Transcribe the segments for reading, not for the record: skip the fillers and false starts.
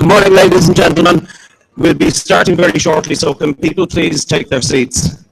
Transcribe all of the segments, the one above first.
morning, ladies and gentlemen. We'll be starting very shortly, so can people please take their seats?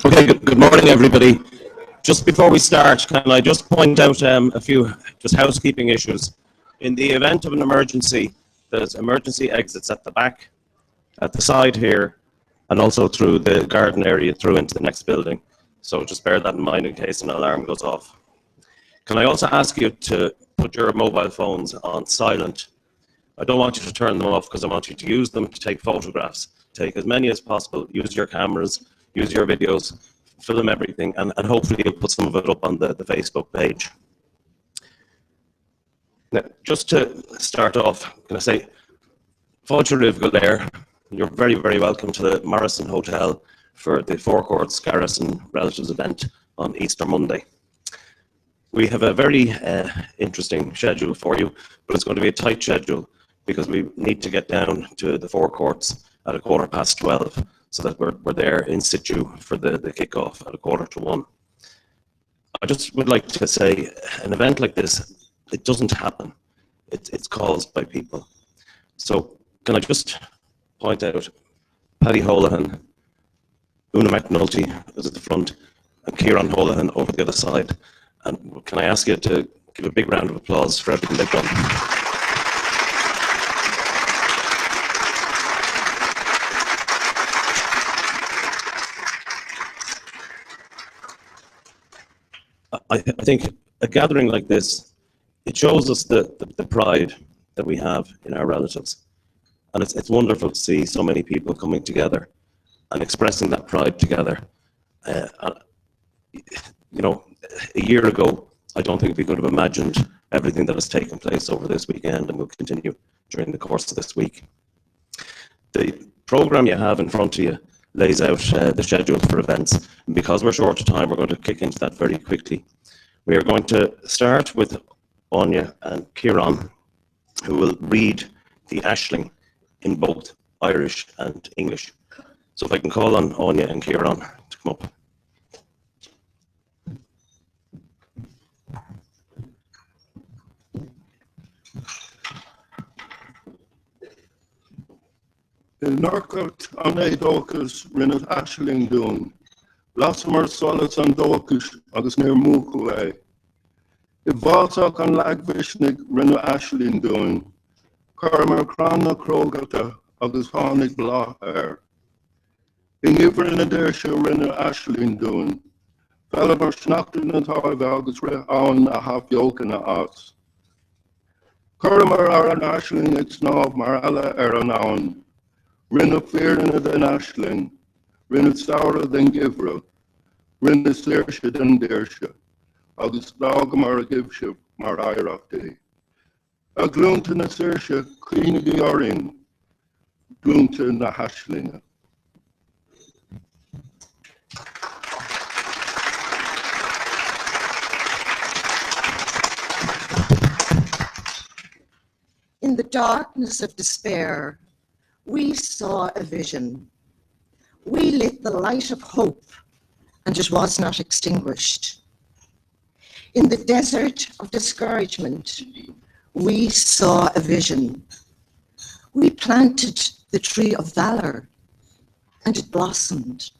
Okay, good morning, everybody. Just before we start, can I just point out a few just housekeeping issues. In the event of an emergency, there's emergency exits at the back, at the side here, and also through the garden area through into the next building. So just bear that in mind in case an alarm goes off. Can I also ask you to put your mobile phones on silent? I don't want you to turn them off because I want you to use them to take photographs. Take as many as possible, use your cameras, use your videos, film everything, and hopefully you'll put some of it up on the Facebook page. Now, just to start off, can I say, Fáilte roimh go léir, you're very, very welcome to the Morrison Hotel for the Four Courts Garrison Relatives event on Easter Monday. We have a very interesting schedule for you, but it's going to be a tight schedule because we need to get down to the Four Courts at 12:15, so that we're there in situ for the kickoff at 1:45. I just would like to say, an event like this, it doesn't happen. It's caused by people. So can I just point out Paddy Holohan, Una McNulty is at the front, and Kieran Holohan over the other side. And can I ask you to give a big round of applause for everything they've done? I think a gathering like this, it shows us the pride that we have in our relatives. And it's wonderful to see so many people coming together and expressing that pride together. You know, a year ago, I don't think we could have imagined everything that has taken place over this weekend and will continue during the course of this week. The program you have in front of you lays out the schedule for events. And because we're short of time, we're going to kick into that very quickly. We are going to start with Anya and Kieran, who will read the Ashling in both Irish and English. So if I can call on Anya and Kieran to come up. In Norcourt an é dóchas rinne Ashling dún. Lasmar solas an dóchas agus near múchel é. I bhásach an lagvisnig rinne Ashling dún. Carmar crana crogata agus hánig blá air. In iver in a dershe rinne Ashling dún. Fellamar snachtin an tarve agus re an a half yoken as. Carmar an Ashling it snav mar alla an aun. Rinne fearne den Ashling, rinne saura den givra, rinne sléirshe den déirshe, agus dága mar a givse mar airachtaí. A glúnta na séirshe clínigí orin, glúnta na Ashlinge. In the darkness of despair, we saw a vision. We lit the light of hope, and it was not extinguished. In the desert of discouragement, we saw a vision. We planted the tree of valor, and it blossomed.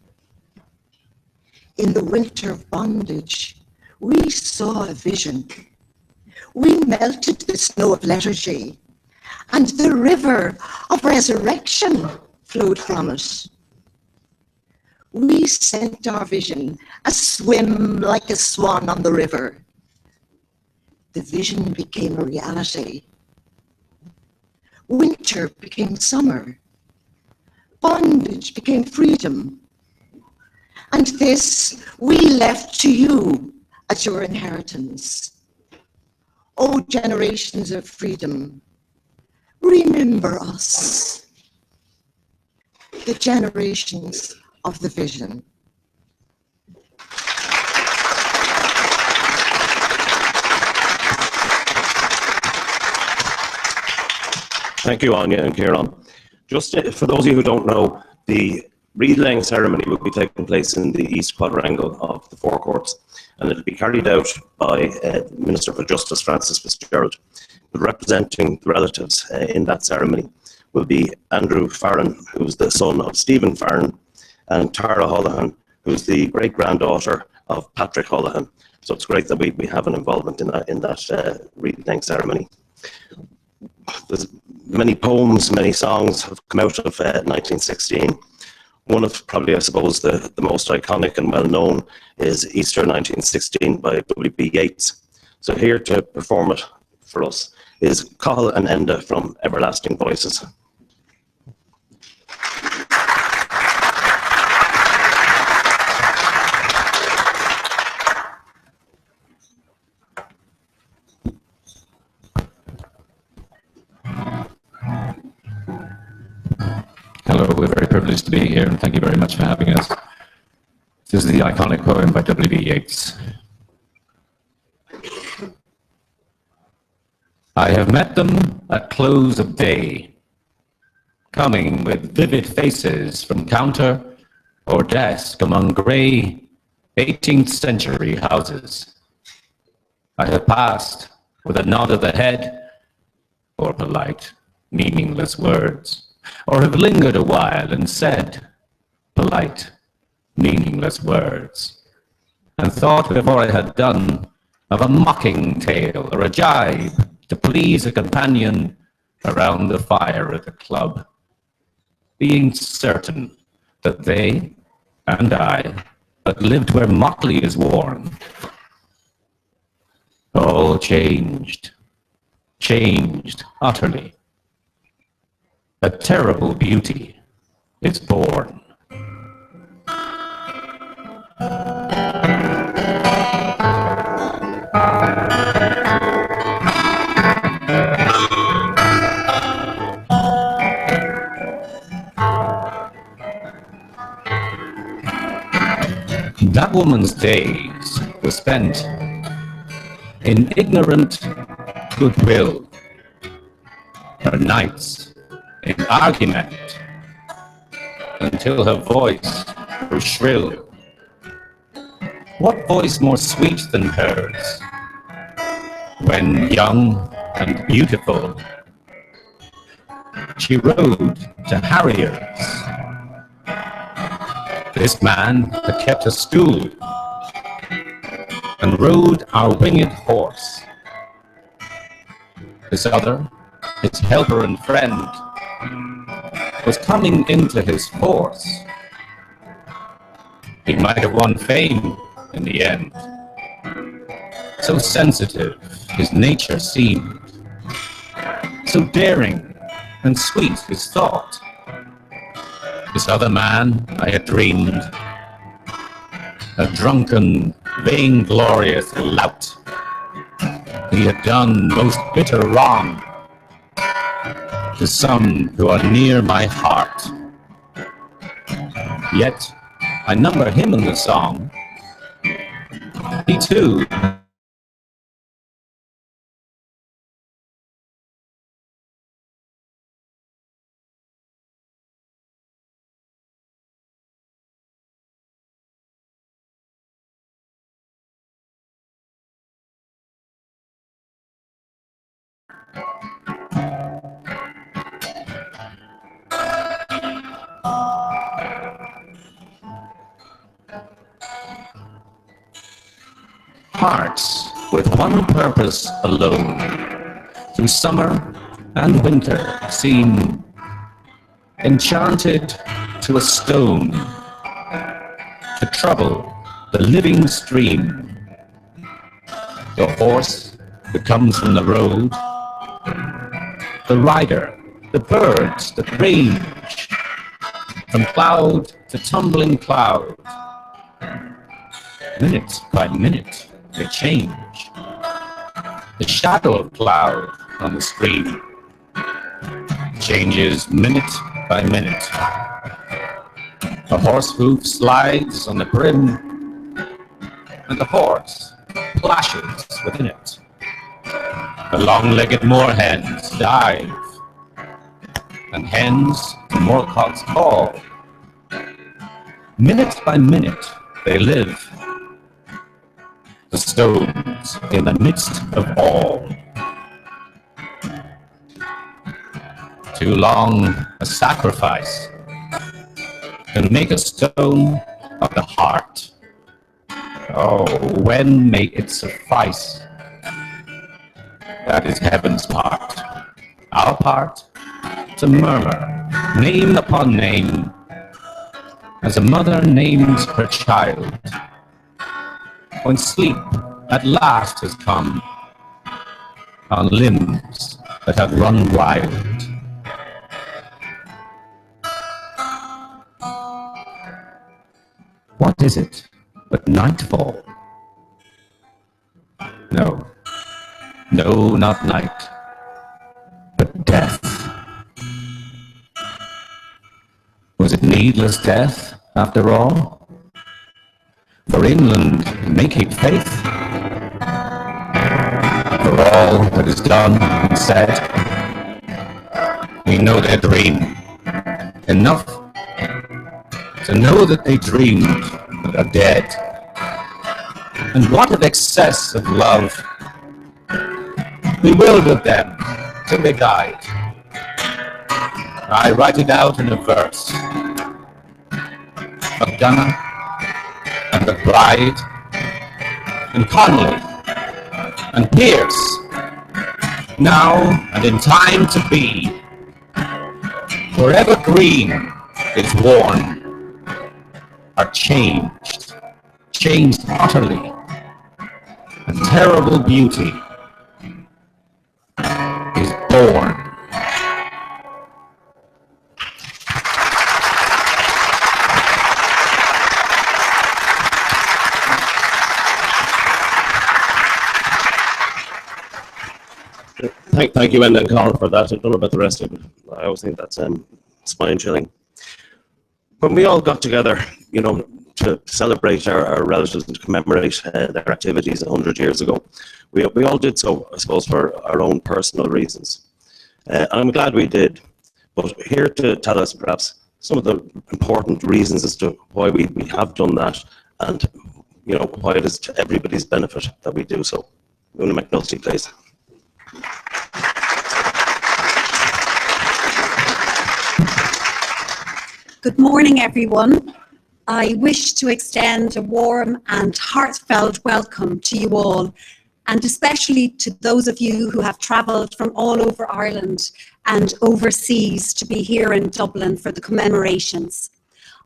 In the winter of bondage, we saw a vision. We melted the snow of lethargy, and the river of resurrection flowed from it. We sent our vision a swim like a swan on the river. The vision became a reality. Winter became summer. Bondage became freedom. And this we left to you as your inheritance. O generations of freedom, remember us, the generations of the vision. Thank you, Anya and Kieran. Just for those of you who don't know, the reed-laying ceremony will be taking place in the East Quadrangle of the Four Courts, and it'll be carried out by Minister for Justice Francis Fitzgerald. But representing the relatives in that ceremony will be Andrew Farron, who's the son of Stephen Farron, and Tara Holohan, who's the great-granddaughter of Patrick Holohan. So it's great that we have an involvement in that reed-laying ceremony. There's many poems, many songs have come out of 1916. One of probably, I suppose, the most iconic and well-known is Easter 1916 by W.B. Yeats. So here to perform it for us is Call and Enda from Everlasting Voices. Hello, we're very privileged to be here, and thank you very much for having us. This is the iconic poem by W.B. Yeats. I have met them at close of day, coming with vivid faces from counter or desk among grey 18th century houses. I have passed with a nod of the head or polite, meaningless words, or have lingered a while and said polite, meaningless words, and thought before I had done of a mocking tale or a jibe to please a companion around the fire at the club, being certain that they and I had lived where motley is worn. All changed, changed utterly. A terrible beauty is born. That woman's days were spent in ignorant goodwill, her nights in argument, until her voice grew shrill. What voice more sweet than hers, when young and beautiful she rode to harriers? This man had kept a stool and rode our winged horse. This other, his helper and friend, was coming into his force. He might have won fame in the end. So sensitive his nature seemed, so daring and sweet his thought. This other man I had dreamed, a drunken, vainglorious lout. He had done most bitter wrong to some who are near my heart. Yet I number him in the song. He too hearts with one purpose alone, through summer and winter seem enchanted to a stone, to trouble the living stream. The horse that comes from the road, the rider, the birds that range from cloud to tumbling cloud. Minute by minute they change. The shadow of cloud on the stream changes minute by minute. The horse hoof slides on the brim, and the horse plashes within it. The long-legged moorhens dive, and hens to moorcocks call. Minute by minute they live, the stones in the midst of all. Too long a sacrifice can make a stone of the heart. Oh, when may it suffice? That is heaven's part. Our part, to murmur, name upon name, as a mother names her child. When sleep at last has come on limbs that have run wild. What is it but nightfall? No, no, not night, but death. Was it needless death, after all? For England, making faith, for all that is done and said, we know their dream. Enough to know that they dreamed but are dead. And what of excess of love bewildered them till they died. I write it out in a verse. MacDonough and the Bride and Connolly and Pierce, now and in time to be, forever green is worn, are changed utterly, and terrible beauty is born. Thank you, Enda and Carl, for that. I don't know about the rest of it. I always think that's spine chilling. When we all got together, to celebrate our relatives and to commemorate their activities 100 years ago, we all did so, I suppose, for our own personal reasons. And I'm glad we did. But here to tell us perhaps some of the important reasons as to why we have done that, and why it is to everybody's benefit that we do so. Una McNulty, please. Good morning, everyone. I wish to extend a warm and heartfelt welcome to you all, and especially to those of you who have travelled from all over Ireland and overseas to be here in Dublin for the commemorations.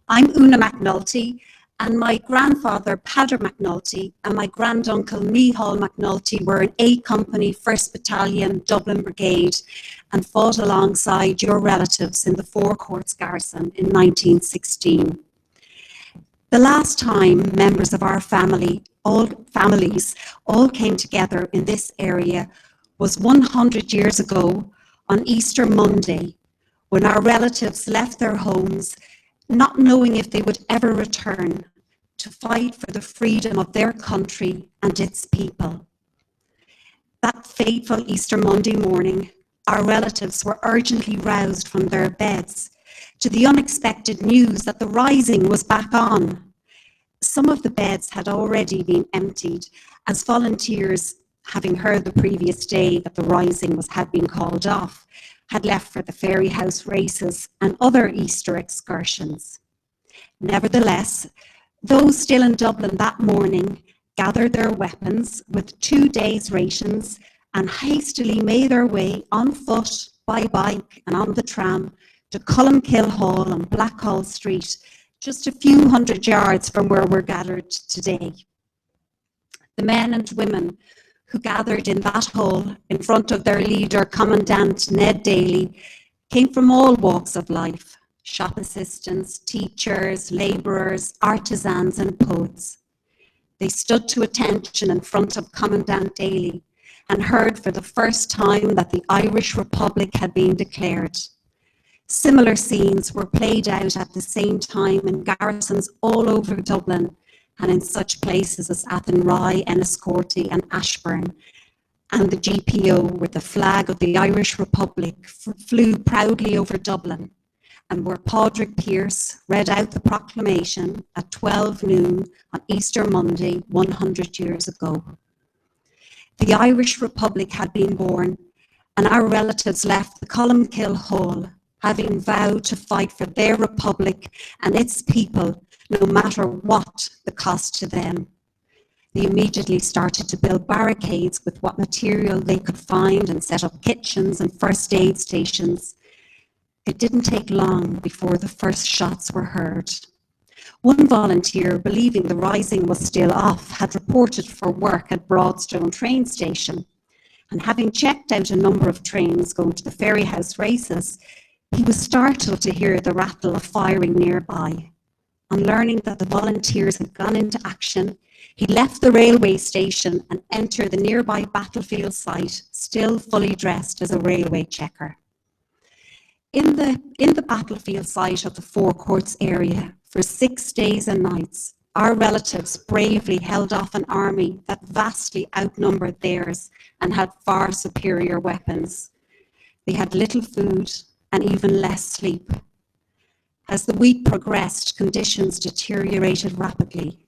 I'm Una McNulty, and my grandfather, Padder McNulty, and my granduncle, Micheál McNulty, were in A Company 1st Battalion, Dublin Brigade, and fought alongside your relatives in the Four Courts garrison in 1916. The last time members of our families all came together in this area was 100 years ago on Easter Monday, when our relatives left their homes, not knowing if they would ever return, to fight for the freedom of their country and its people. That fateful Easter Monday morning, our relatives were urgently roused from their beds to the unexpected news that the Rising was back on. Some of the beds had already been emptied, as volunteers, having heard the previous day that the Rising had been called off, had left for the Fairy House races and other Easter excursions. Nevertheless, those still in Dublin that morning gathered their weapons with 2 days' rations and hastily made their way on foot, by bike and on the tram to Columkill Hall on Blackhall Street, just a few hundred yards from where we're gathered today. The men and women who gathered in that hall in front of their leader, Commandant Ned Daly, came from all walks of life: shop assistants, teachers, labourers, artisans and poets. They stood to attention in front of Commandant Daly and heard for the first time that the Irish Republic had been declared. Similar scenes were played out at the same time in garrisons all over Dublin and in such places as Athenry, Enniscorthy and Ashbourne. And the GPO, where the flag of the Irish Republic flew proudly over Dublin, and where Padraig Pearse read out the proclamation at 12 noon on Easter Monday 100 years ago. The Irish Republic had been born, and our relatives left the Columkill Hall, having vowed to fight for their republic and its people, no matter what the cost to them. They immediately started to build barricades with what material they could find and set up kitchens and first aid stations. It didn't take long before the first shots were heard. One volunteer, believing the rising was still off, had reported for work at Broadstone train station. And having checked out a number of trains going to the Ferryhouse races, he was startled to hear the rattle of firing nearby. On learning that the volunteers had gone into action, he left the railway station and entered the nearby battlefield site, still fully dressed as a railway checker. In the battlefield site of the Four Courts area, for 6 days and nights, our relatives bravely held off an army that vastly outnumbered theirs and had far superior weapons. They had little food and even less sleep. As the week progressed, conditions deteriorated rapidly.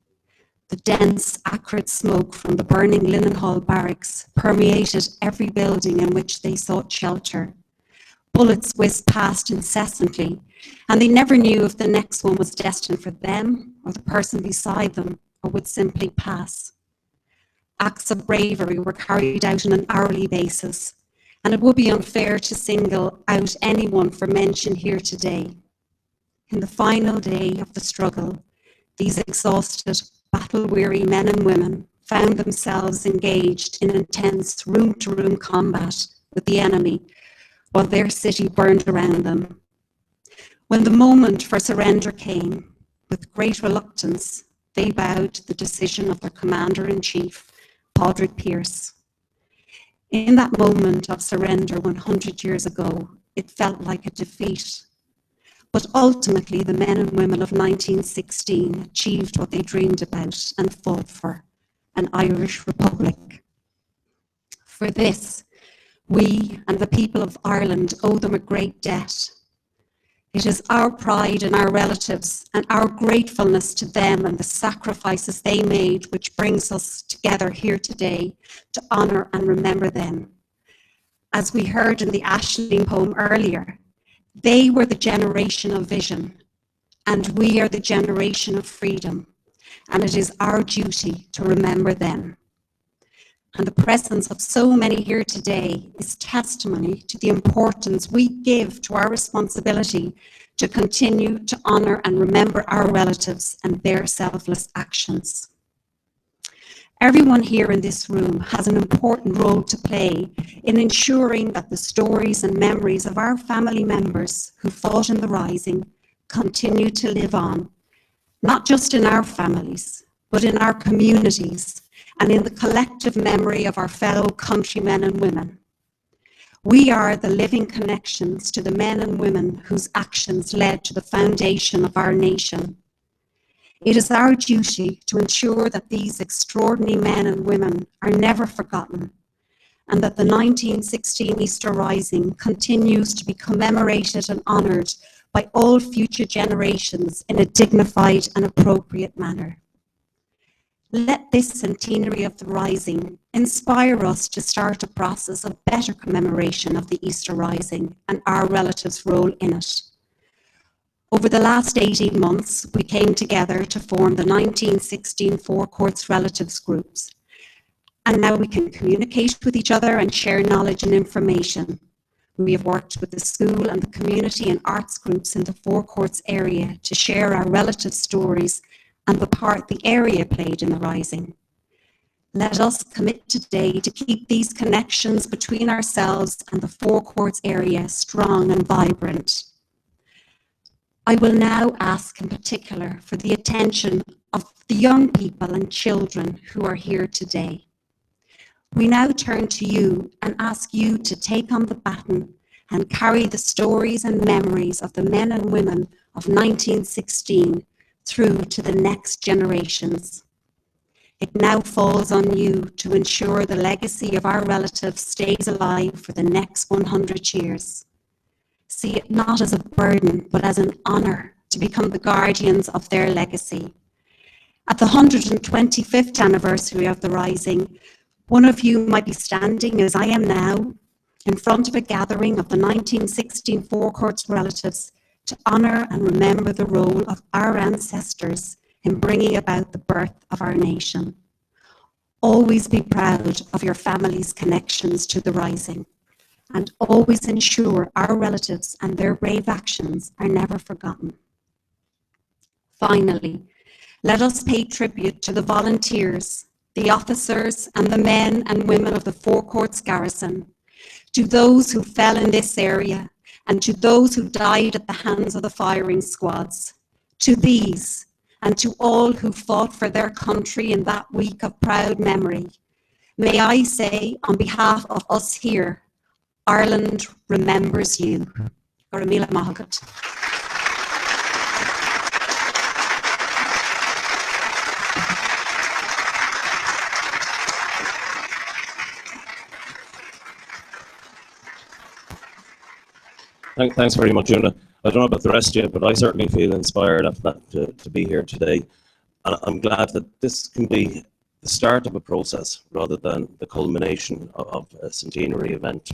The dense, acrid smoke from the burning Linenhall barracks permeated every building in which they sought shelter. Bullets whizzed past incessantly, and they never knew if the next one was destined for them or the person beside them, or would simply pass. Acts of bravery were carried out on an hourly basis, and it would be unfair to single out anyone for mention here today. In the final day of the struggle, these exhausted, battle-weary men and women found themselves engaged in intense room-to-room combat with the enemy while their city burned around them. When the moment for surrender came, with great reluctance, they bowed to the decision of their commander-in-chief, Padraig Pearse. In that moment of surrender 100 years ago, it felt like a defeat. But ultimately, the men and women of 1916 achieved what they dreamed about and fought for, an Irish Republic. For this, we and the people of Ireland owe them a great debt. It is our pride in our relatives and our gratefulness to them and the sacrifices they made which brings us together here today to honour and remember them. As we heard in the Aisling poem earlier, they were the generation of vision, and we are the generation of freedom, and it is our duty to remember them. And the presence of so many here today is testimony to the importance we give to our responsibility to continue to honour and remember our relatives and their selfless actions. Everyone here in this room has an important role to play in ensuring that the stories and memories of our family members who fought in the Rising continue to live on, not just in our families, but in our communities and in the collective memory of our fellow countrymen and women. We are the living connections to the men and women whose actions led to the foundation of our nation. It is our duty to ensure that these extraordinary men and women are never forgotten, and that the 1916 Easter Rising continues to be commemorated and honoured by all future generations in a dignified and appropriate manner. Let this centenary of the Rising inspire us to start a process of better commemoration of the Easter Rising and our relatives' role in it. Over the last 18 months, we came together to form the 1916 Four Courts Relatives Groups. And now we can communicate with each other and share knowledge and information. We have worked with the school and the community and arts groups in the Four Courts area to share our relative stories and the part the area played in the rising. Let us commit today to keep these connections between ourselves and the Four Courts area strong and vibrant. I will now ask in particular for the attention of the young people and children who are here today. We now turn to you and ask you to take on the baton and carry the stories and memories of the men and women of 1916 through to the next generations. It now falls on you to ensure the legacy of our relatives stays alive for the next 100 years. See it not as a burden, but as an honor to become the guardians of their legacy. At the 125th anniversary of the Rising, one of you might be standing, as I am now, in front of a gathering of the 1916 Four Courts relatives to honor and remember the role of our ancestors in bringing about the birth of our nation. Always be proud of your family's connections to the Rising, and always ensure our relatives and their brave actions are never forgotten. Finally, let us pay tribute to the volunteers, the officers and the men and women of the Four Courts garrison, to those who fell in this area and to those who died at the hands of the firing squads, to these and to all who fought for their country in that week of proud memory. May I say on behalf of us here, Ireland remembers you. Goramila Mahagat. Thanks very much, Una. I don't know about the rest of you, but I certainly feel inspired to be here today. And I'm glad that this can be the start of a process rather than the culmination of a centenary event.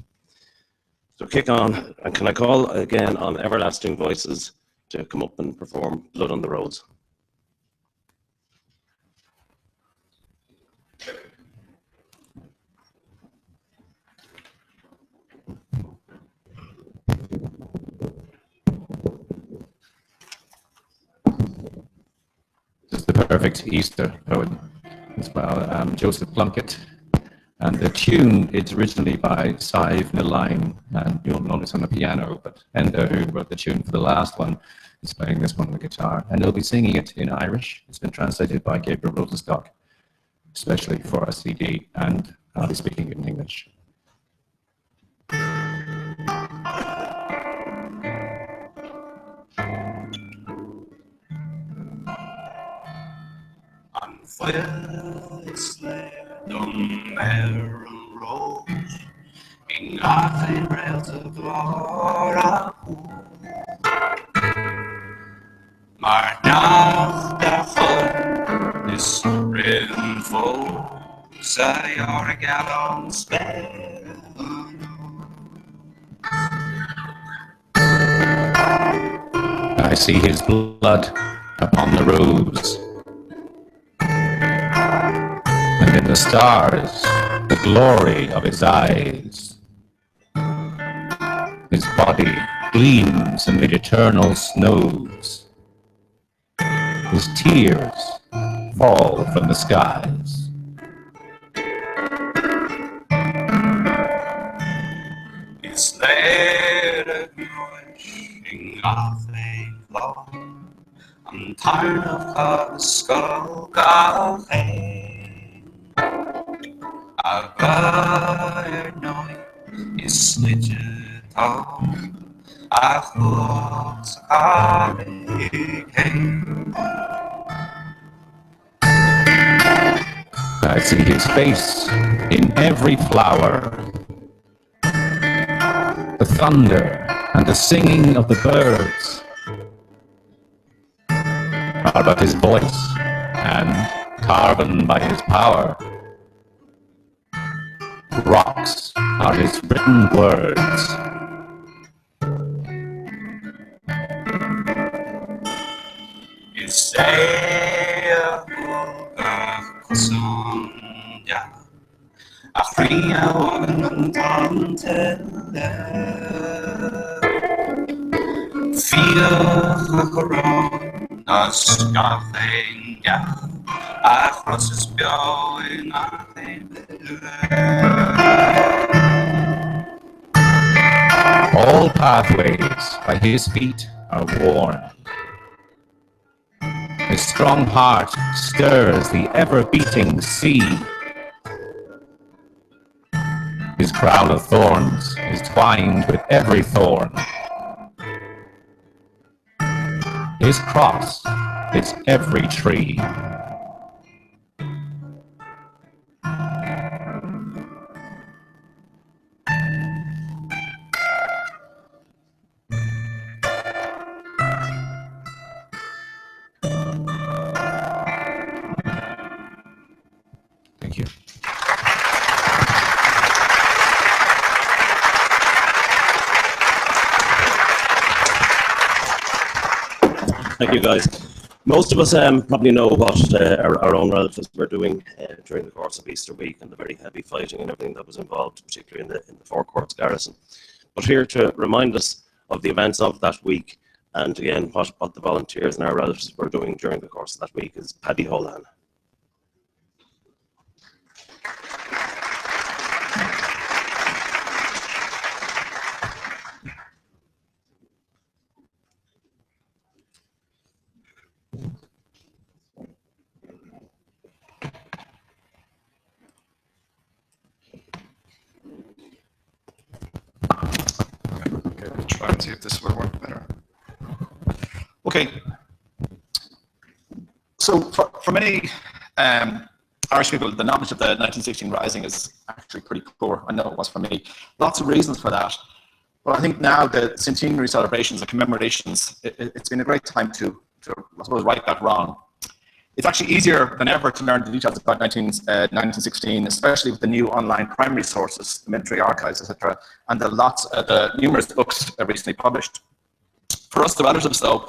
So kick on, and can I call again on Everlasting Voices to come up and perform Blood on the Roads? This is the perfect Easter poem as well, Joseph Plunkett. And the tune is originally by Sive Naline, and you'll notice on the piano, but Enda, who wrote the tune for the last one, is playing this one on the guitar. And they'll be singing it in Irish. It's been translated by Gabriel Rosenstock, especially for our CD, and I'll be speaking in English. On fire it's laid on narrow roads, in nothing rails of glory. Maar nacht daarvoor is rinvol, zij are gallon spare. I see his blood upon the rose, and in the stars, the glory of his eyes. His body gleams amid eternal snows. His tears fall from the skies. It's late at night, in nothing long. I'm tired of the skull calling. A fire noise is snitched on. I thought I came. I see his face in every flower. The thunder and the singing of the birds are but his voice, and carven by his power. Rocks are his written words. Säger som jag fria undan Feel corona's nothing, yeah. I cross this going nothing. All pathways by his feet are worn. His strong heart stirs the ever-beating sea. His crown of thorns is twined with every thorn. His cross is every tree. Thank you. Thank you, guys. Most of us probably know what our own relatives were doing during the course of Easter week and the very heavy fighting and everything that was involved, particularly in the Four Courts garrison. But here to remind us of the events of that week and again what the volunteers and our relatives were doing during the course of that week is Paddy Holan. Okay, we'll try and see if this will work better. Okay. So for many Irish people, the knowledge of the 1916 Rising is actually pretty poor. I know it was for me. Lots of reasons for that. But I think now the centenary celebrations and commemorations, it's been a great time to I suppose, right that wrong. It's actually easier than ever to learn the details about 1916, especially with the new online primary sources, the military archives, etc., and the numerous books recently published. For us, the relatives, though,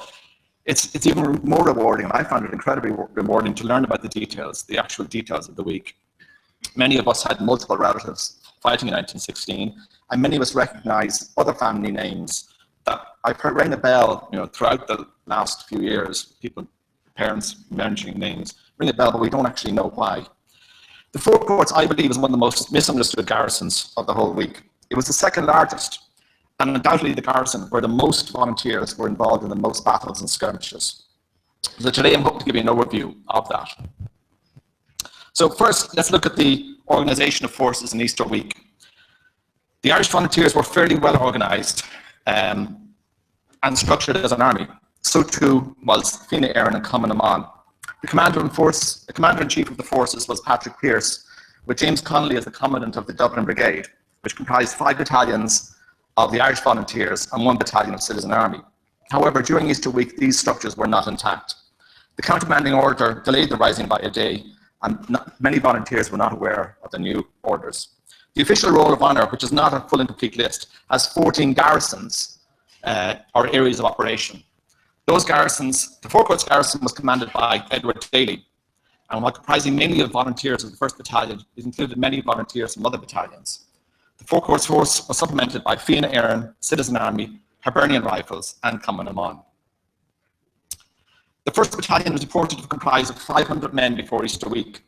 it's even more rewarding, and I found it incredibly rewarding to learn about the details, the actual details of the week. Many of us had multiple relatives fighting in 1916, and many of us recognise other family names that I've heard ring a bell, throughout the last few years. Parents mentioning names ring a bell, but we don't actually know why. The Four Courts, I believe, is one of the most misunderstood garrisons of the whole week. It was the second largest, and undoubtedly the garrison where the most volunteers were involved in the most battles and skirmishes. So today I'm hoping to give you an overview of that. So first, let's look at the organisation of forces in Easter week. The Irish volunteers were fairly well organised and structured as an army. So too was Fianna Éireann and Cumann na mBan. The commander-in-chief of the forces was Patrick Pearse, with James Connolly as the commandant of the Dublin Brigade, which comprised 5 battalions of the Irish Volunteers and 1 battalion of Citizen Army. However, during Easter week, these structures were not intact. The countermanding order delayed the rising by a day, and many volunteers were not aware of the new orders. The official roll of honour, which is not a full and complete list, has 14 garrisons or areas of operation. Those garrisons, the Four Courts garrison was commanded by Edward Daly, and while comprising mainly of volunteers of the 1st Battalion, it included many volunteers from other battalions. The Four Courts force was supplemented by Fianna Éireann, Citizen Army, Hibernian Rifles, and Cumann na mBan. The 1st Battalion was reported to comprise of 500 men before Easter week,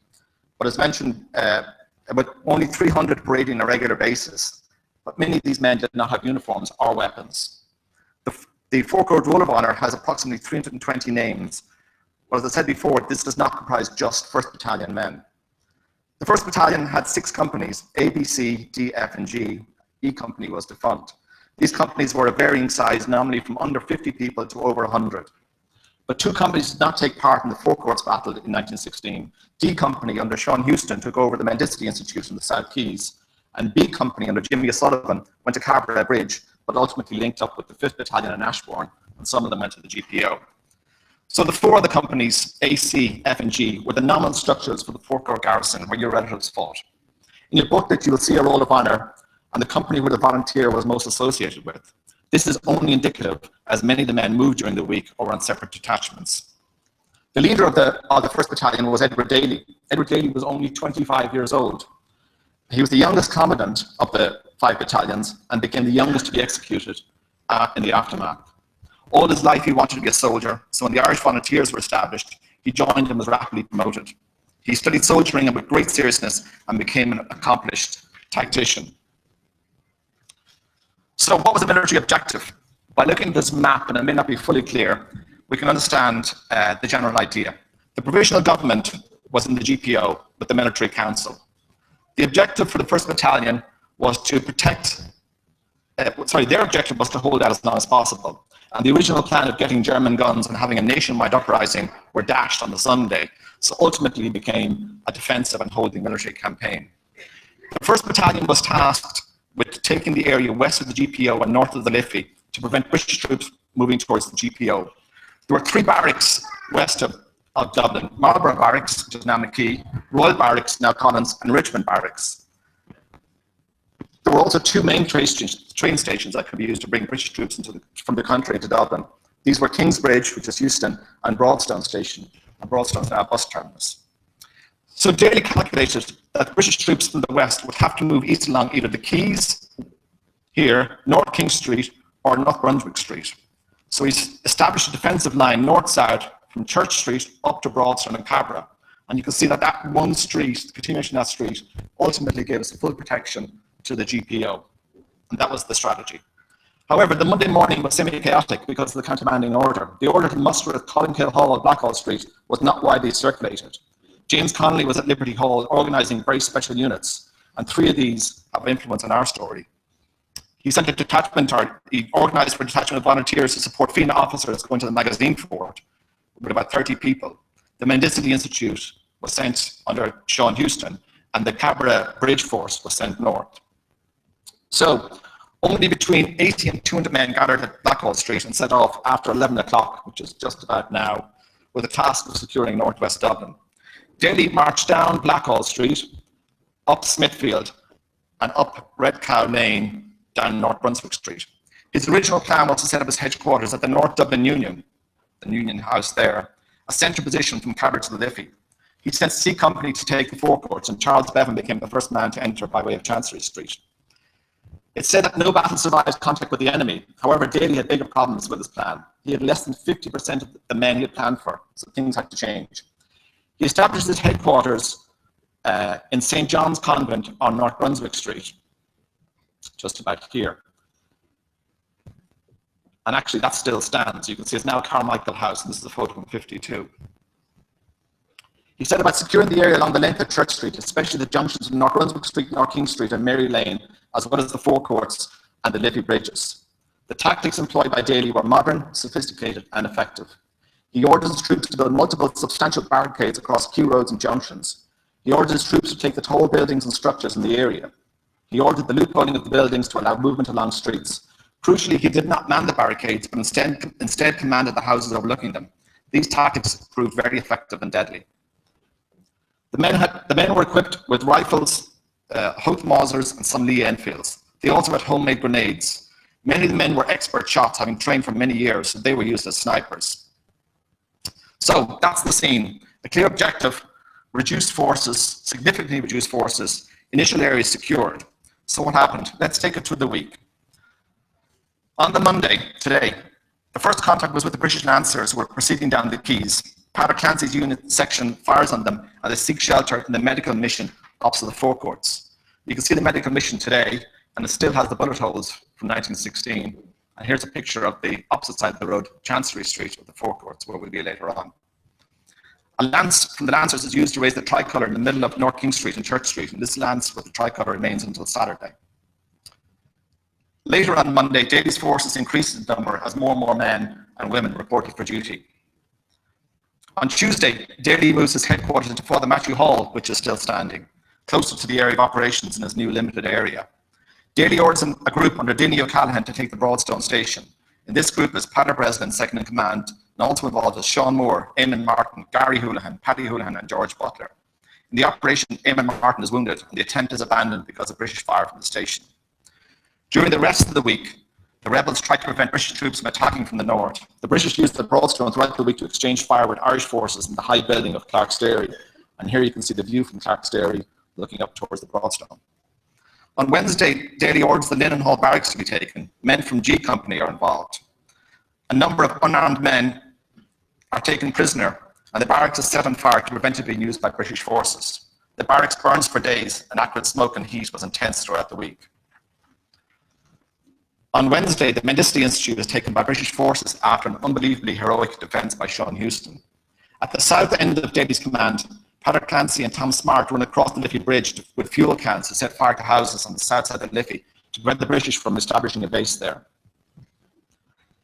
but as mentioned, about only 300 parading on a regular basis, but many of these men did not have uniforms or weapons. The Four Court Roll of Honour has approximately 320 names, but as I said before, this does not comprise just 1st Battalion men. The 1st Battalion had 6 companies, A, B, C, D, F, and G. E Company was defunct. These companies were of varying size, nominally from under 50 people to over 100. But 2 companies did not take part in the Four Courts battle in 1916. D Company under Sean Houston took over the Mendicity Institute in the South Keys, and B Company under Jimmy O'Sullivan went to Carberra Bridge, but ultimately linked up with the 5th Battalion in Ashbourne, and some of them went to the GPO. So the 4 other companies, A, C, F, and G, were the nominal structures for the Four Court garrison where your relatives fought. In your booklet, you will see a roll of honour and the company where the volunteer was most associated with. This is only indicative, as many of the men moved during the week or on separate detachments. The leader of the 1st Battalion was Edward Daly. Edward Daly was only 25 years old. He was the youngest commandant of the 5 battalions and became the youngest to be executed in the aftermath. All his life he wanted to be a soldier, so when the Irish Volunteers were established, he joined and was rapidly promoted. He studied soldiering with great seriousness and became an accomplished tactician. So what was the military objective? By looking at this map, and it may not be fully clear, we can understand the general idea. The provisional government was in the GPO with the military council. The objective for the 1st Battalion was to protect, their objective was to hold out as long as possible. And the original plan of getting German guns and having a nationwide uprising were dashed on the Sunday. So ultimately it became a defensive and holding military campaign. The 1st Battalion was tasked with taking the area west of the GPO and north of the Liffey to prevent British troops moving towards the GPO. There were 3 barracks west of Dublin: Marlborough Barracks, which is now McKee, Royal Barracks, now Collins, and Richmond Barracks. There were also 2 main train stations that could be used to bring British troops from the country to Dublin. These were Kingsbridge, which is Euston, and Broadstone Station. And Broadstone is now a bus terminus. So Daly calculated that British troops from the west would have to move east along either the Quays here, North King Street, or North Brunswick Street. So he established a defensive line north-south from Church Street up to Broadstone and Cabra. And you can see that that one street, the continuation of that street, ultimately gave us full protection to the GPO. And that was the strategy. However, the Monday morning was semi-chaotic because of the countermanding order. The order to muster at Columkill Hall, Blackhall Street, was not widely circulated. James Connolly was at Liberty Hall organising very special units, and 3 of these have influence on our story. He sent a detachment, or he organised for a detachment of volunteers to support FINA officers going to the magazine fort with about 30 people. The Mendicity Institute was sent under Sean Houston, and the Cabra Bridge Force was sent north. So, only between 80 and 200 men gathered at Blackhall Street and set off after 11 o'clock, which is just about now, with the task of securing northwest Dublin. Daly marched down Blackhall Street, up Smithfield, and up Red Cow Lane, down North Brunswick Street. His original plan was to set up his headquarters at the North Dublin Union, the Union House there, a central position from Cabra to the Liffey. He sent C Company to take the forecourts, and Charles Bevan became the first man to enter by way of Chancery Street. It's said that no battle survived contact with the enemy. However, Daly had bigger problems with his plan. He had less than 50% of the men he had planned for, so things had to change. He established his headquarters in St. John's Convent on North Brunswick Street, just about here. And actually, that still stands. You can see it's now Carmichael House, and this is a photo from 52. He set about securing the area along the length of Church Street, especially the junctions of North Brunswick Street, North King Street, and Mary Lane, as well as the forecourts and the Liffey bridges. The tactics employed by Daly were modern, sophisticated, and effective. He ordered his troops to build multiple substantial barricades across key roads and junctions. He ordered his troops to take the tall buildings and structures in the area. He ordered the loopholing of the buildings to allow movement along streets. Crucially, he did not man the barricades, but instead commanded the houses overlooking them. These tactics proved very effective and deadly. The men were equipped with rifles, Hoth Mausers, and some Lee Enfields. They also had homemade grenades. Many of the men were expert shots, having trained for many years, so they were used as snipers. So that's the scene. The clear objective: reduced forces, significantly reduced forces, initial areas secured. So what happened? Let's take it through the week. On the Monday, today, the first contact was with the British Lancers who were proceeding down the quays. Padder Clancy's unit section fires on them and they seek shelter in the medical mission opposite the forecourts. You can see the medical mission today, and it still has the bullet holes from 1916. And here's a picture of the opposite side of the road, Chancery Street, with the forecourts, where we'll be later on. A lance from the Lancers is used to raise the tricolour in the middle of North King Street and Church Street, and this lance with the tricolour remains until Saturday. Later on Monday, Daly's forces increased in number as more and more men and women reported for duty. On Tuesday, Daly moves his headquarters into Father Matthew Hall, which is still standing, closer to the area of operations in his new limited area. Daly orders a group under Dinny O'Callaghan to take the Broadstone Station. In this group is Padder Breslin, second in command, and also involved is Sean Moore, Eamon Martin, Gary Houlihan, Paddy Houlihan, and George Butler. In the operation, Eamon Martin is wounded, and the attempt is abandoned because of British fire from the station. During the rest of the week, The rebels tried to prevent British troops from attacking from the north. The British used the broadstones throughout the week to exchange fire with Irish forces in the high building of Clark's Dairy. And here you can see the view from Clark's Dairy looking up towards the broadstone. On Wednesday, Daly orders the Linen Hall barracks to be taken. Men from G Company are involved. A number of unarmed men are taken prisoner, and the barracks is set on fire to prevent it being used by British forces. The barracks burns for days, and acrid smoke and heat was intense throughout the week. On Wednesday, the Mendisti Institute is taken by British forces after an unbelievably heroic defence by Sean Houston. At the south end of Daly's command, Patrick Clancy and Tom Smart run across the Liffey Bridge with fuel cans to set fire to houses on the south side of Liffey to prevent the British from establishing a base there.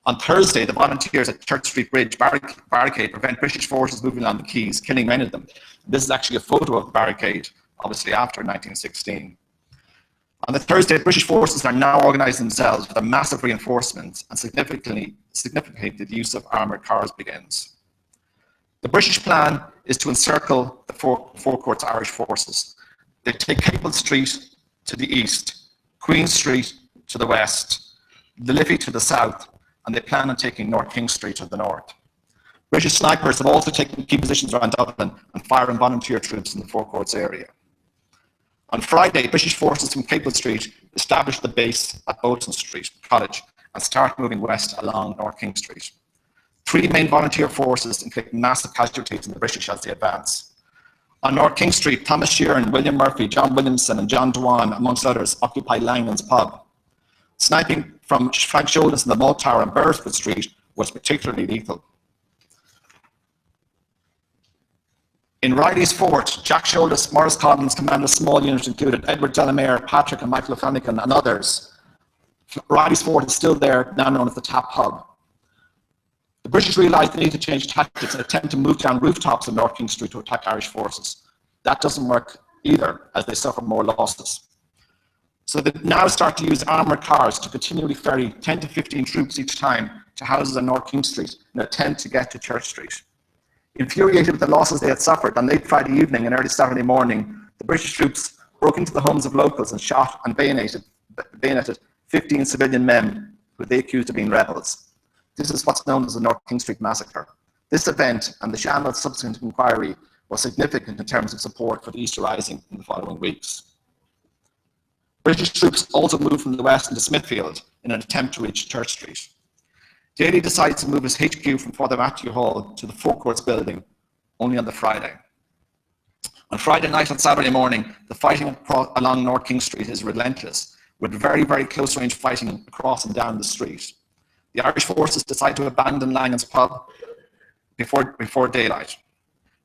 On Thursday, the volunteers at Church Street Bridge barricade prevent British forces moving along the quays, killing many of them. This is actually a photo of the barricade, obviously after 1916. On the Thursday, British forces are now organising themselves with a massive reinforcement, and significantly the use of armoured cars begins. The British plan is to encircle the forecourt's Irish forces. They take Capel Street to the east, Queen Street to the west, the Liffey to the south, and they plan on taking North King Street to the north. British snipers have also taken key positions around Dublin and firing volunteer troops in the forecourts area. On Friday, British forces from Capel Street establish the base at Bolton Street College and start moving west along North King Street. 3 main volunteer forces inflict massive casualties in the British as they advance. On North King Street, Thomas Sheeran, William Murphy, John Williamson and John Dwan, amongst others, occupy Langland's pub. Sniping from Frank Shouldes in the Moat Tower on Beresford Street was particularly lethal. In Riley's Fort, Jack Shouldes, Maurice Collins commanded a small unit included Edward Delamere, Patrick and Michael O'Flanagan and others. Riley's Fort is still there, now known as the Tap Pub. The British realised they need to change tactics and attempt to move down rooftops of North King Street to attack Irish forces. That doesn't work either, as they suffer more losses. So they now start to use armoured cars to continually ferry 10 to 15 troops each time to houses on North King Street in an attempt to get to Church Street. Infuriated with the losses they had suffered, on late Friday evening and early Saturday morning, the British troops broke into the homes of locals and shot and bayoneted 15 civilian men who they accused of being rebels. This is what's known as the North King Street Massacre. This event and the Shamrock subsequent inquiry was significant in terms of support for the Easter Rising in the following weeks. British troops also moved from the west into Smithfield in an attempt to reach Church Street. Daly decides to move his HQ from Father Matthew Hall to the Forecourts building only on the Friday. On Friday night and Saturday morning, the fighting along North King Street is relentless, with very, very close range fighting across and down the street. The Irish forces decide to abandon Langan's pub before daylight.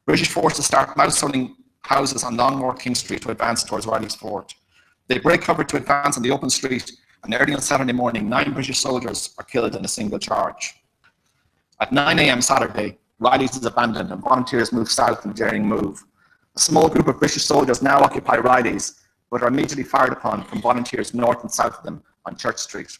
British forces start mouse-hunting houses on Long North King Street to advance towards Riley's Fort. They break cover to advance on the open street, and early on Saturday morning, 9 British soldiers are killed in a single charge. At 9 a.m. Saturday, Riley's is abandoned and volunteers move south in a daring move. A small group of British soldiers now occupy Riley's, but are immediately fired upon from volunteers north and south of them on Church Street.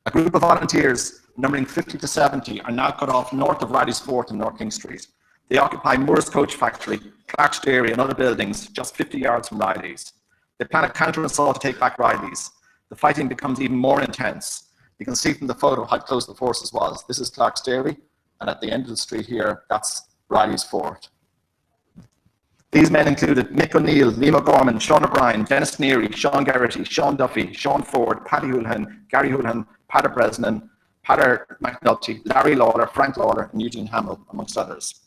A group of volunteers, numbering 50 to 70, are now cut off north of Riley's Fort and North King Street. They occupy Moore's Coach Factory, Clark's Dairy and other buildings just 50 yards from Riley's. They plan a counter-assault to take back Riley's. The fighting becomes even more intense. You can see from the photo how close the forces was. This is Clark's Dairy, and at the end of the street here, that's Riley's Fort. These men included Mick O'Neill, Liam O'Gorman, Sean O'Brien, Dennis Neary, Sean Garrity, Sean Duffy, Sean Ford, Paddy Houlihan, Gary Houlihan, Patter Bresnan, Patter McNulty, Larry Lawler, Frank Lawler, and Eugene Hamill, amongst others.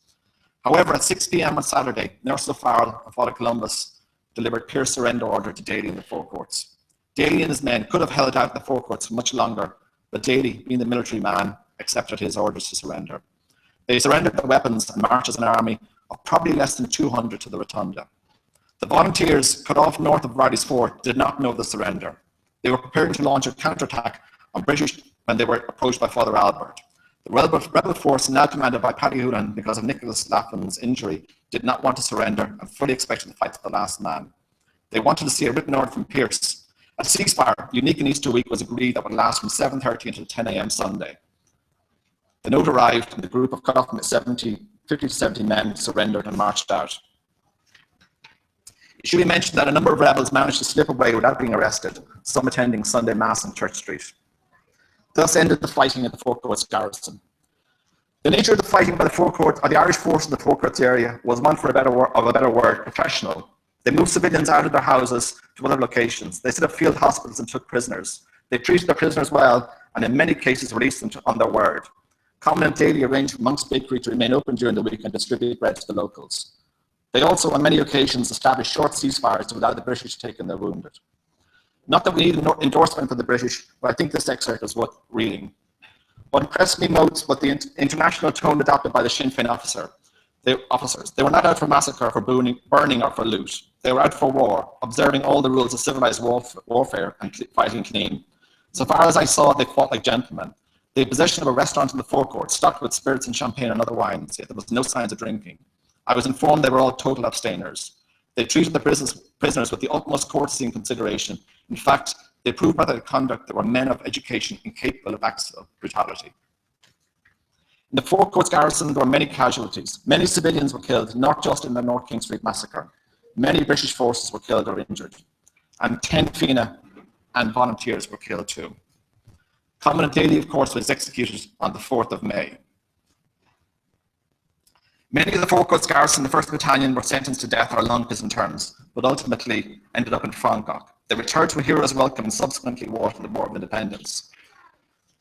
However, at 6 p.m. on Saturday, Nurse O'Farrell and Father Columbus delivered clear surrender order to Daly in the forecourts. Daly and his men could have held out in the forecourts much longer, but Daly, being the military man, accepted his orders to surrender. They surrendered their weapons and marched as an army of probably less than 200 to the Rotunda. The volunteers cut off north of Riley's Fort did not know the surrender. They were preparing to launch a counterattack on British when they were approached by Father Albert. The rebel force, now commanded by Paddy Houlihan because of Nicholas Lapham's injury, did not want to surrender and fully expected to fight to the last man. They wanted to see a written order from Pearse. A ceasefire, unique in Easter week, was agreed that would last from 7:30 until 10 a.m. Sunday. The note arrived and the group of cut off 50 to 70 men surrendered and marched out. It should be mentioned that a number of rebels managed to slip away without being arrested, some attending Sunday Mass on Church Street. Thus ended the fighting in the Four Courts garrison. The nature of the fighting by the Four Courts, or the Irish force in the Four Courts area, was one, for a better word, professional. They moved civilians out of their houses to other locations. They set up field hospitals and took prisoners. They treated their prisoners well, and in many cases released them on their word. Commandant Daly arranged for Monk's Bakery to remain open during the week and distribute bread to the locals. They also, on many occasions, established short ceasefires to allow the British to take in their wounded. Not that we need endorsement from the British, but I think this excerpt is worth reading. What impressed me most was the international tone adopted by the Sinn Féin officers. They were not out for massacre, for burning, or for loot. They were out for war, observing all the rules of civilized warfare and fighting clean. So far as I saw, they fought like gentlemen. They had possession of a restaurant in the Four Courts, stocked with spirits and champagne and other wines, yet there was no signs of drinking. I was informed they were all total abstainers. They treated the prisoners with the utmost courtesy and consideration. In fact, they proved by their conduct they were men of education incapable of acts of brutality. In the Four Courts garrison, there were many casualties. Many civilians were killed, not just in the North King Street massacre. Many British forces were killed or injured, and 10 Fianna and volunteers were killed too. Commandant Daly, of course, was executed on the 4th of May. Many of the Four Courts garrison, the 1st Battalion, were sentenced to death or long prison terms, but ultimately ended up in Frongoch. They returned to a hero's welcome and subsequently war to the War of Independence.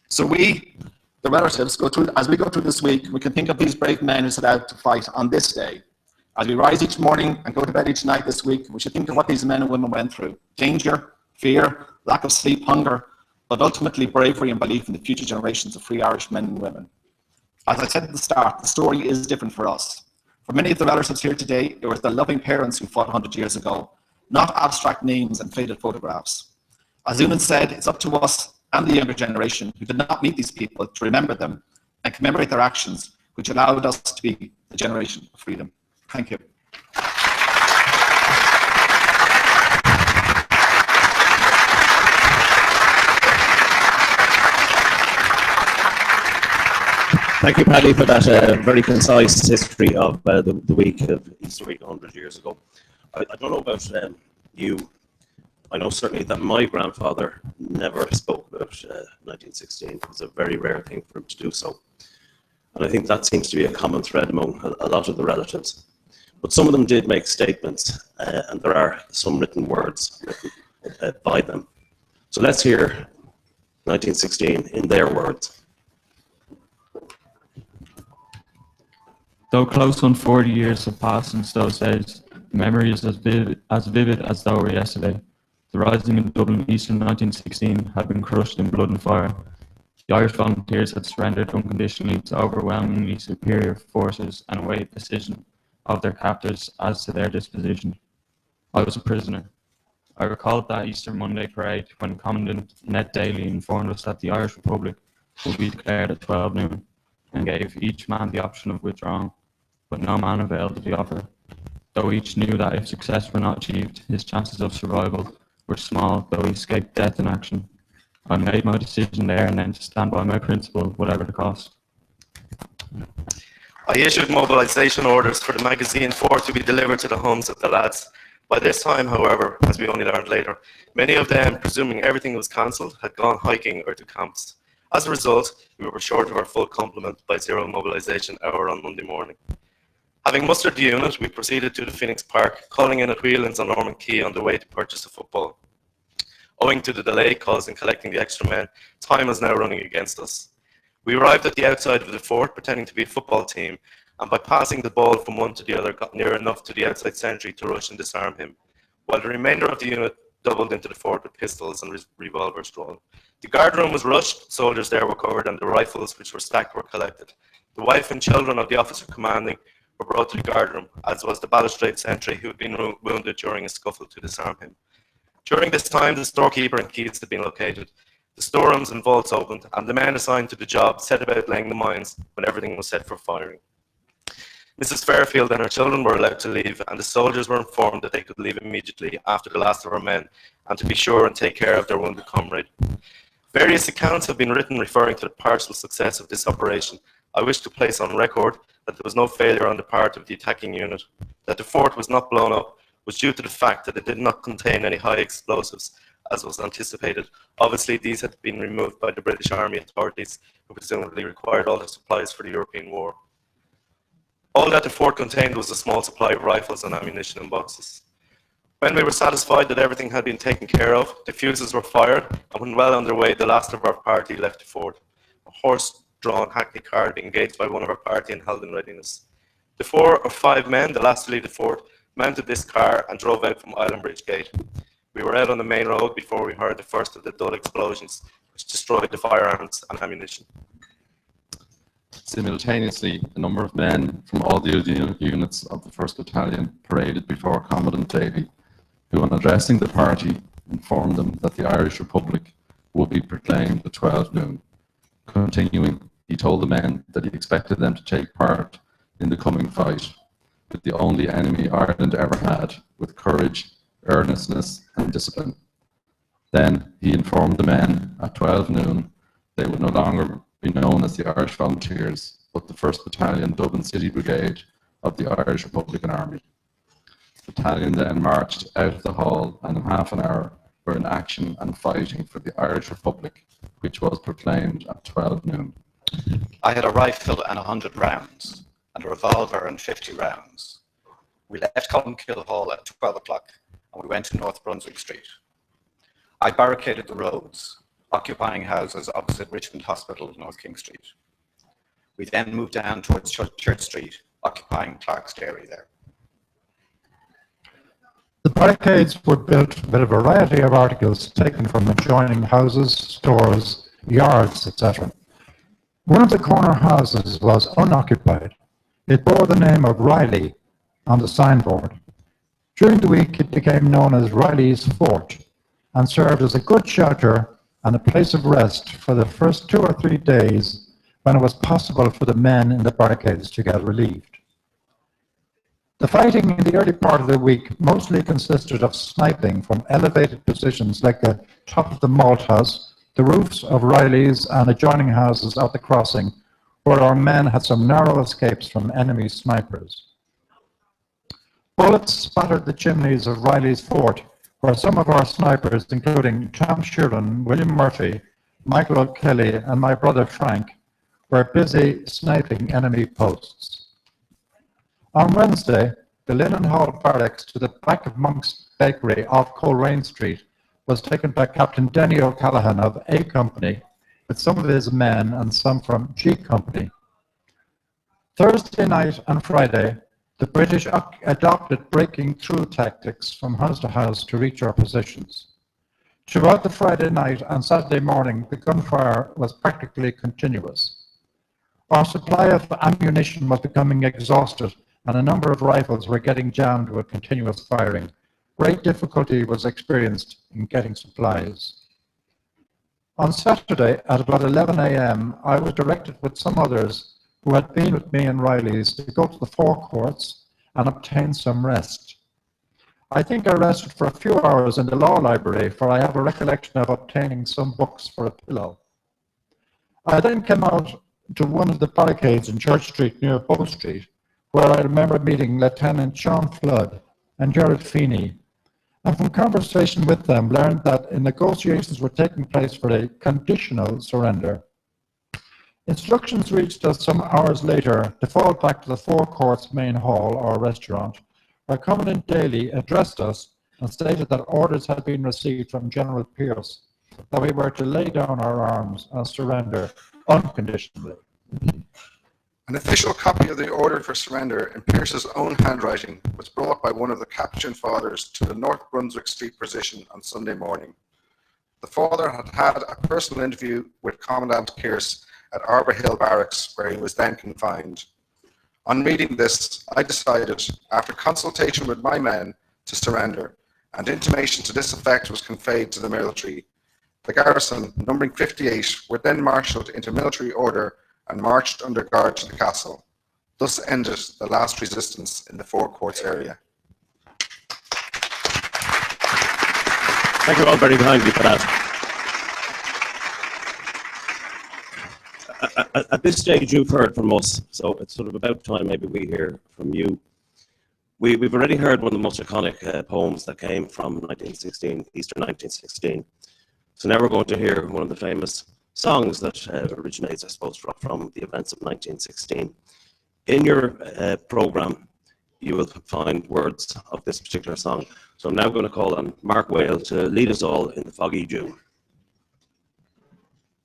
So we, the relatives, as we go through this week, we can think of these brave men who set out to fight on this day. As we rise each morning and go to bed each night this week, we should think of what these men and women went through. Danger, fear, lack of sleep, hunger, but ultimately bravery and belief in the future generations of free Irish men and women. As I said at the start, the story is different for us. For many of the relatives here today, it was their loving parents who fought 100 years ago, not abstract names and faded photographs. As Unan said, it's up to us and the younger generation who did not meet these people to remember them and commemorate their actions, which allowed us to be the generation of freedom. Thank you. Thank you, Paddy, for that very concise history of the week of Easter week 100 years ago. I don't know about you. I know certainly that my grandfather never spoke about 1916. It was a very rare thing for him to do so. And I think that seems to be a common thread among a lot of the relatives. But some of them did make statements, and there are some written words written by them. So let's hear 1916 in their words. Though close on 40 years have passed since those days, the memory is as vivid as though it were yesterday. The rising in Dublin Easter 1916 had been crushed in blood and fire. The Irish volunteers had surrendered unconditionally to overwhelmingly superior forces and awaited decision of their captors as to their disposition. I was a prisoner. I recalled that Easter Monday parade when Commandant Ned Daly informed us that the Irish Republic would be declared at 12 noon and gave each man the option of withdrawing, but no man availed of the offer. Though each knew that if success were not achieved, his chances of survival were small, though he escaped death in action. I made my decision there and then to stand by my principle, whatever the cost. I issued mobilisation orders for the magazine fort to be delivered to the homes of the lads. By this time, however, as we only learned later, many of them, presuming everything was cancelled, had gone hiking or to camps. As a result, we were short of our full complement by 0 mobilisation hour on Monday morning. Having mustered the unit, we proceeded to the Phoenix Park, calling in at Whelan's on Norman Quay on the way to purchase a football. Owing to the delay caused in collecting the extra men, time is now running against us. We arrived at the outside of the fort pretending to be a football team, and by passing the ball from one to the other got near enough to the outside sentry to rush and disarm him, while the remainder of the unit doubled into the fort with pistols and revolvers drawn. The guard room was rushed, soldiers there were covered, and the rifles which were stacked were collected. The wife and children of the officer commanding were brought to the guard room, as was the balustrade sentry who had been wounded during a scuffle to disarm him. During this time, the storekeeper and keys had been located, the storerooms and vaults opened, and the men assigned to the job set about laying the mines when everything was set for firing. Mrs. Fairfield and her children were allowed to leave, and the soldiers were informed that they could leave immediately after the last of our men, and to be sure and take care of their wounded comrade. Various accounts have been written referring to the partial success of this operation. I wish to place on record that there was no failure on the part of the attacking unit. That the fort was not blown up was due to the fact that it did not contain any high explosives, as was anticipated. Obviously, these had been removed by the British Army authorities, who presumably required all the supplies for the European war. All that the fort contained was a small supply of rifles and ammunition in boxes. When we were satisfied that everything had been taken care of, the fuses were fired, and when well underway, the last of our party left the fort. A horse-drawn hackney cart engaged by one of our party and held in readiness. The 4 or 5 men, the last to leave the fort, mounted this car and drove out from Island Bridge Gate. We were out on the main road before we heard the first of the dull explosions, which destroyed the firearms and ammunition. Simultaneously, a number of men from all the units of the 1st Battalion paraded before Commandant Davy, who, on addressing the party, informed them that the Irish Republic would be proclaimed at 12 noon. Continuing, he told the men that he expected them to take part in the coming fight with the only enemy Ireland ever had, with courage, earnestness, and discipline. Then he informed the men at 12 noon they would no longer be known as the Irish Volunteers, but the 1st Battalion Dublin City Brigade of the Irish Republican Army. The battalion then marched out of the hall, and in half an hour were in action and fighting for the Irish Republic, which was proclaimed at 12 noon. I had a rifle and 100 rounds, and a revolver and 50 rounds. We left Colmkill Hall at 12 o'clock, and we went to North Brunswick Street. I barricaded the roads, occupying houses opposite Richmond Hospital, North King Street. We then moved down towards Church Street, occupying Clark's Dairy there. The barricades were built with a variety of articles taken from adjoining houses, stores, yards, etc. One of the corner houses was unoccupied. It bore the name of Riley on the signboard. During the week, it became known as Riley's Fort and served as a good shelter and a place of rest for the first 2 or 3 days when it was possible for the men in the barricades to get relieved. The fighting in the early part of the week mostly consisted of sniping from elevated positions like the top of the malt house, the roofs of Riley's and adjoining houses at the crossing, where our men had some narrow escapes from enemy snipers. Bullets spattered the chimneys of Riley's Fort, where some of our snipers, including Tom Sheeran, William Murphy, Michael O'Kelly, and my brother Frank, were busy sniping enemy posts. On Wednesday, the Linen Hall barracks to the back of Monk's Bakery off Coleraine Street was taken by Captain Denny O'Callaghan of A Company, with some of his men and some from G Company. Thursday night and Friday, the British adopted breaking through tactics from house to house to reach our positions. Throughout the Friday night and Saturday morning, the gunfire was practically continuous. Our supply of ammunition was becoming exhausted, and a number of rifles were getting jammed with continuous firing. Great difficulty was experienced in getting supplies. On Saturday at about 11 a.m., I was directed with some others who had been with me and Riley's to go to the forecourts and obtain some rest. I think I rested for a few hours in the law library, for I have a recollection of obtaining some books for a pillow. I then came out to one of the barricades in Church Street near Bow Street, where I remember meeting Lieutenant Sean Flood and Gerard Feeney, and from conversation with them learned that negotiations were taking place for a conditional surrender. Instructions reached us some hours later to fall back to the forecourts main hall or restaurant, where Commandant Daly addressed us and stated that orders had been received from General Pearce that we were to lay down our arms and surrender unconditionally. An official copy of the order for surrender in Pearce's own handwriting was brought by one of the Capuchin fathers to the North Brunswick Street position on Sunday morning. The father had had a personal interview with Commandant Pearce at Arbor Hill Barracks, where he was then confined. On reading this, I decided, after consultation with my men, to surrender, and intimation to this effect was conveyed to the military. The garrison, numbering 58, were then marshalled into military order and marched under guard to the castle. Thus ended the last resistance in the forecourts area. Thank you all very kindly for that. At this stage, you've heard from us, so it's sort of about time maybe we hear from you. We've already heard one of the most iconic poems that came from 1916, Easter 1916. So now we're going to hear one of the famous songs that originates, I suppose, from the events of 1916. In your program, you will find words of this particular song. So I'm now going to call on Mark Whale to lead us all in the Foggy Dew.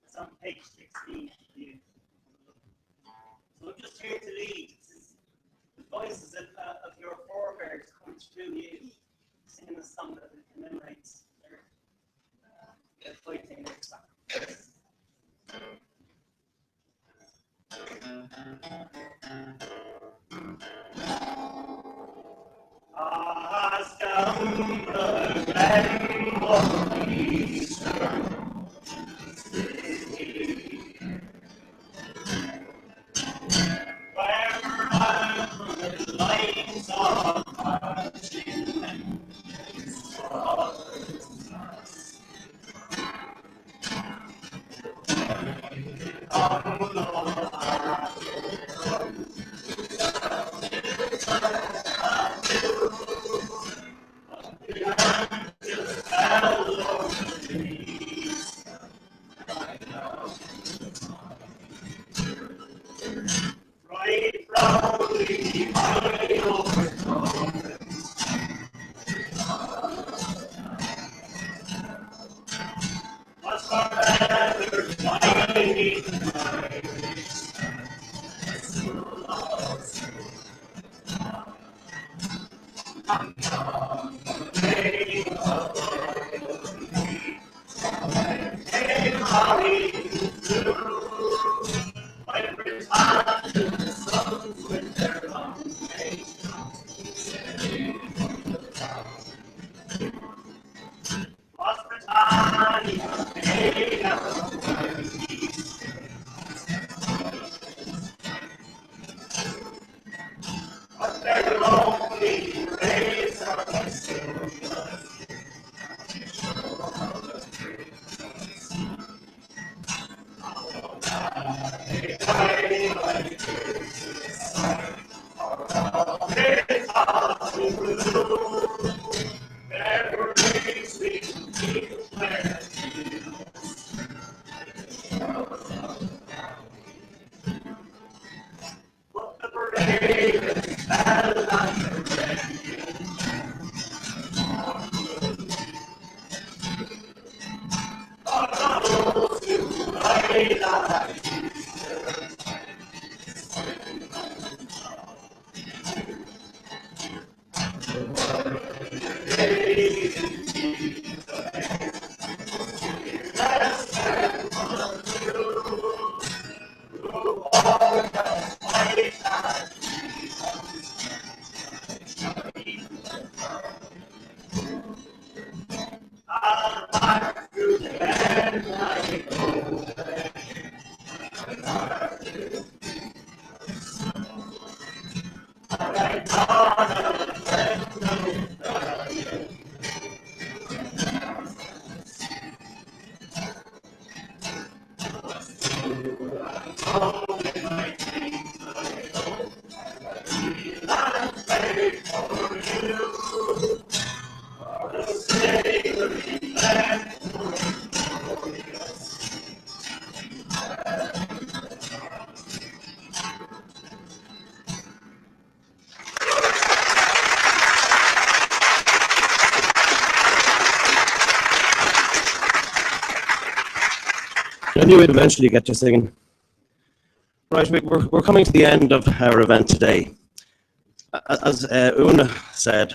It's on page 16. So I'm just here to lead. The voices of your forebears come through you, singing a song that commemorates their fighting exercise. As down the glen of Eastern City, where the lights are marching and stars, right proudly high over Torrens, was forever shining bright. I knew we'd eventually get you singing. Right, we're coming to the end of our event today. As Una said,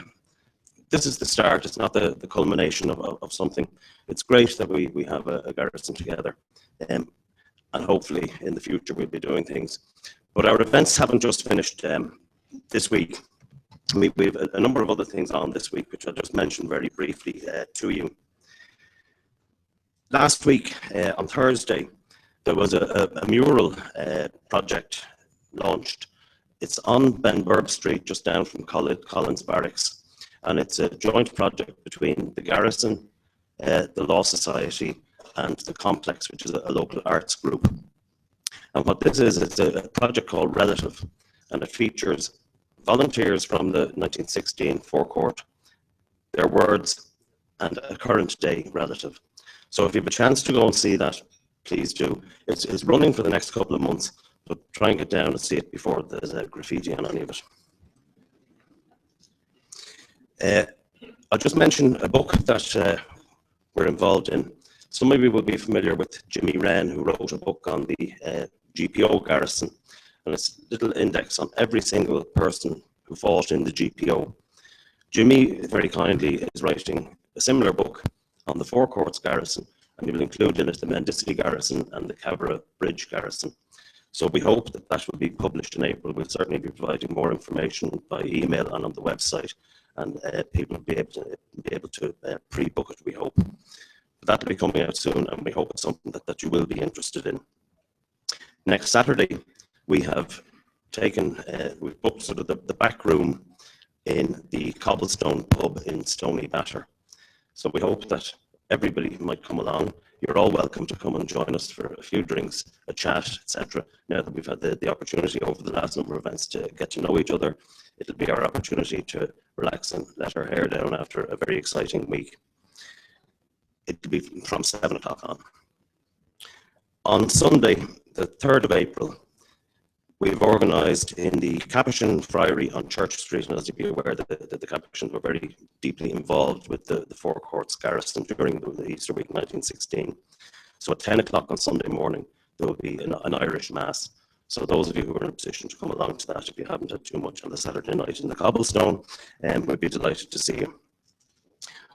this is the start, it's not the culmination of something. It's great that we have a garrison together, and hopefully in the future we'll be doing things. But our events haven't just finished this week. We have a number of other things on this week, which I'll just mention very briefly to you. Last week, on Thursday, there was a mural project launched. It's on Benburb Street, just down from Collins Barracks. And it's a joint project between the Garrison, the Law Society, and the Complex, which is a local arts group. And what this is, it's a project called Relative, and it features volunteers from the 1916 forecourt, their words, and a current day relative. So if you have a chance to go and see that, please do. It's running for the next couple of months, but try and get down and see it before there's a graffiti on any of it. I'll just mention a book that we're involved in. Some of you will be familiar with Jimmy Wren, who wrote a book on the GPO garrison, and it's a little index on every single person who fought in the GPO. Jimmy, very kindly, is writing a similar book on the Four Courts garrison, and he will include in it the Mendicity garrison and the Cabra Bridge garrison. So we hope that that will be published in April. We'll certainly be providing more information by email and on the website, and people will be able to pre-book it, we hope. But that will be coming out soon, and we hope it's something that you will be interested in. Next Saturday, we have taken, we've booked sort of the back room in the Cobblestone pub in Stony Batter. So we hope that everybody might come along. You're all welcome to come and join us for a few drinks, a chat, etc. Now that we've had the opportunity over the last number of events to get to know each other, it'll be our opportunity to relax and let our hair down after a very exciting week. It'll be from 7 o'clock on. On Sunday, the 3rd of April, we've organised in the Capuchin Friary on Church Street, and as you'll be aware, the Capuchins were very deeply involved with the Four Courts garrison during the Easter week 1916. So at 10 o'clock on Sunday morning, there will be an Irish Mass. So those of you who are in a position to come along to that, if you haven't had too much on the Saturday night in the Cobblestone, we'd be delighted to see you.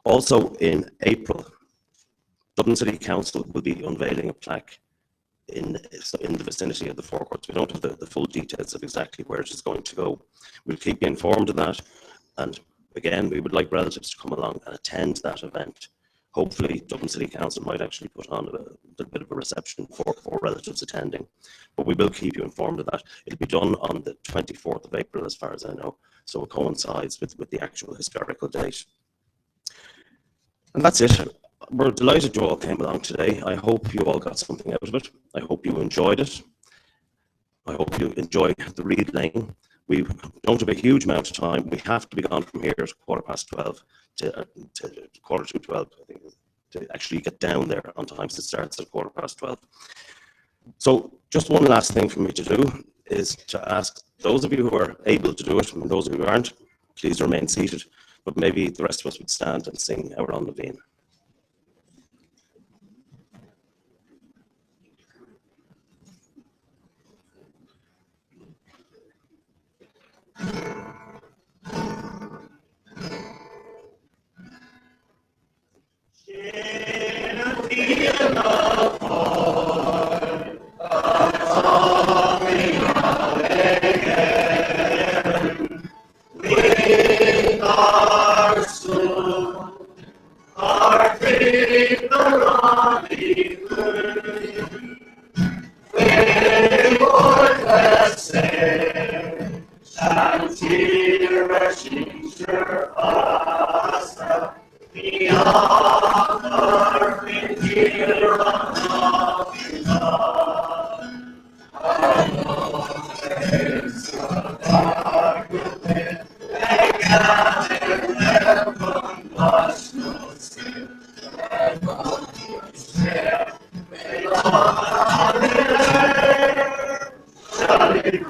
Also in April, Dublin City Council will be unveiling a plaque in the vicinity of the Four Courts. We don't have the full details of exactly where it is going to go. We'll keep you informed of that, and again, we would like relatives to come along and attend that event. Hopefully, Dublin City Council might actually put on a little bit of a reception for relatives attending, but we will keep you informed of that. It'll be done on the 24th of April, as far as I know, so it coincides with the actual historical date. And that's it. We're delighted you all came along today. I hope you all got something out of it. I hope you enjoyed it. I hope you enjoy the Reed Lane. We don't have a huge amount of time. We have to be gone from here at 12:15 to 12:45, I think, to actually get down there on time, so it starts at 12:15. So just one last thing for me to do is to ask those of you who are able to do it, and those of you who aren't, please remain seated, but maybe the rest of us would stand and sing Our Own Levine. Shall we